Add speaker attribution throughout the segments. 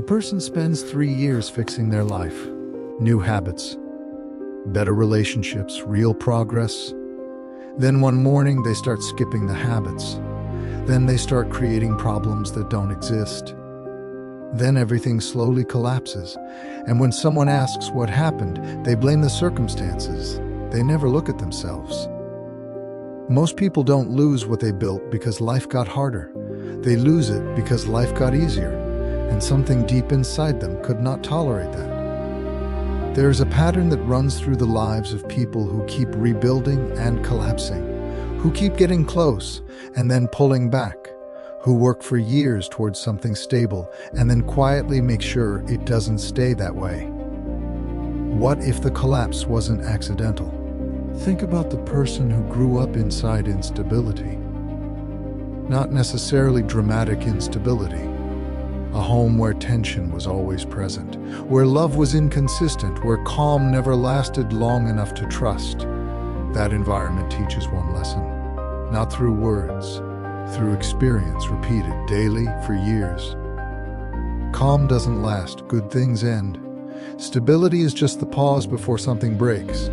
Speaker 1: person spends 3 years fixing their life. New habits, better relationships, real progress. Then one morning they start skipping the habits. Then they start creating problems that don't exist. Then everything slowly collapses. And when someone asks what happened, they blame the circumstances. They never look at themselves. Most people don't lose what they built because life got harder. They lose it because life got easier, and something deep inside them could not tolerate that. There is a pattern that runs through the lives of people who keep rebuilding and collapsing, who keep getting close and then pulling back, who work for years towards something stable and then quietly make sure it doesn't stay that way. What if the collapse wasn't accidental? Think about the person who grew up inside instability. Not necessarily dramatic instability. A home where tension was always present, where love was inconsistent, where calm never lasted long enough to trust. That environment teaches one lesson. Not through words, through experience repeated daily for years. Calm doesn't last, good things end. Stability is just the pause before something breaks.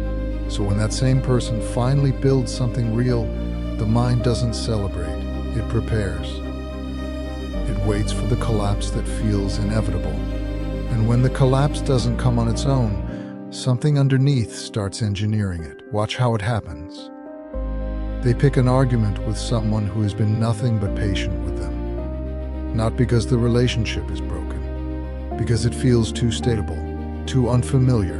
Speaker 1: So when that same person finally builds something real, the mind doesn't celebrate, it prepares. It waits for the collapse that feels inevitable. And when the collapse doesn't come on its own, something underneath starts engineering it. Watch how it happens. They pick an argument with someone who has been nothing but patient with them. Not because the relationship is broken, because it feels too stable, too unfamiliar.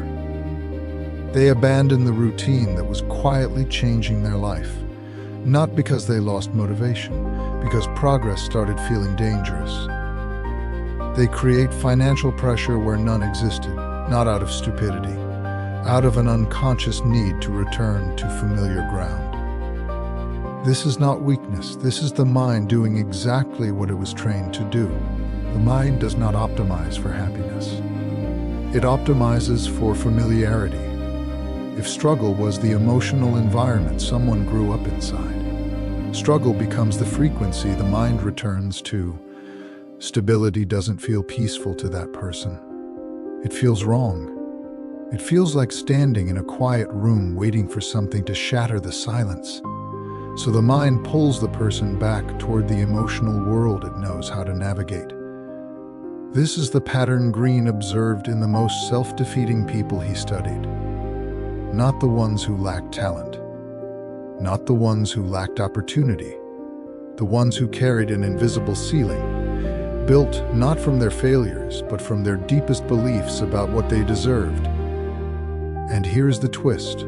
Speaker 1: They abandon the routine that was quietly changing their life, not because they lost motivation, because progress started feeling dangerous. They create financial pressure where none existed, not out of stupidity, out of an unconscious need to return to familiar ground. This is not weakness, this is the mind doing exactly what it was trained to do. The mind does not optimize for happiness. It optimizes for familiarity. If struggle was the emotional environment someone grew up inside, struggle becomes the frequency the mind returns to. Stability doesn't feel peaceful to that person. It feels wrong. It feels like standing in a quiet room waiting for something to shatter the silence. So the mind pulls the person back toward the emotional world it knows how to navigate. This is the pattern Green observed in the most self-defeating people he studied. Not the ones who lacked talent, not the ones who lacked opportunity, the ones who carried an invisible ceiling, built not from their failures, but from their deepest beliefs about what they deserved. And here's the twist.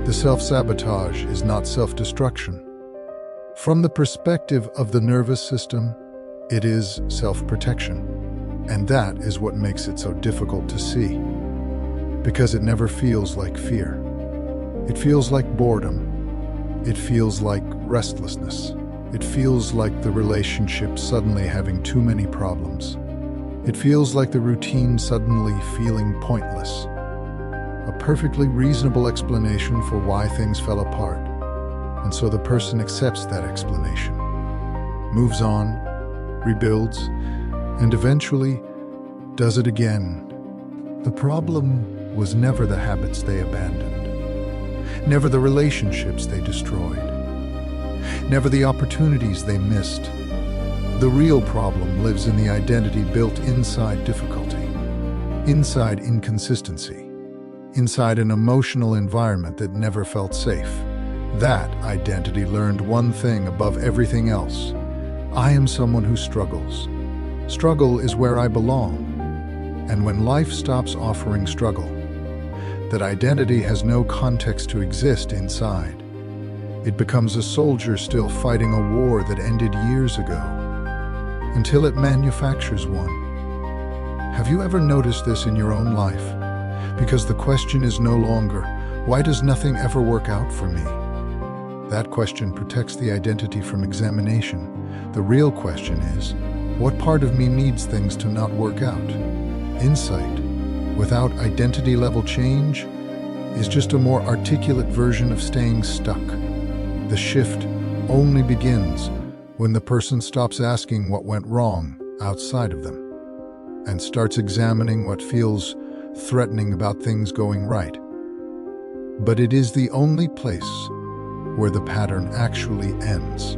Speaker 1: The self-sabotage is not self-destruction. From the perspective of the nervous system, it is self-protection. And that is what makes it so difficult to see. Because it never feels like fear. It feels like boredom. It feels like restlessness. It feels like the relationship suddenly having too many problems. It feels like the routine suddenly feeling pointless. A perfectly reasonable explanation for why things fell apart. And so the person accepts that explanation, moves on, rebuilds, and eventually does it again. The problem was never the habits they abandoned, never the relationships they destroyed, never the opportunities they missed. The real problem lives in the identity built inside difficulty, inside inconsistency, inside an emotional environment that never felt safe. That identity learned one thing above everything else. I am someone who struggles. Struggle is where I belong. And when life stops offering struggle, that identity has no context to exist inside. It becomes a soldier still fighting a war that ended years ago, until it manufactures one. Have you ever noticed this in your own life? Because the question is no longer, why does nothing ever work out for me? That question protects the identity from examination. The real question is, what part of me needs things to not work out? Insight, without identity-level change, is just a more articulate version of staying stuck. The shift only begins when the person stops asking what went wrong outside of them. and starts examining what feels threatening about things going right. But it is the only place where the pattern actually ends.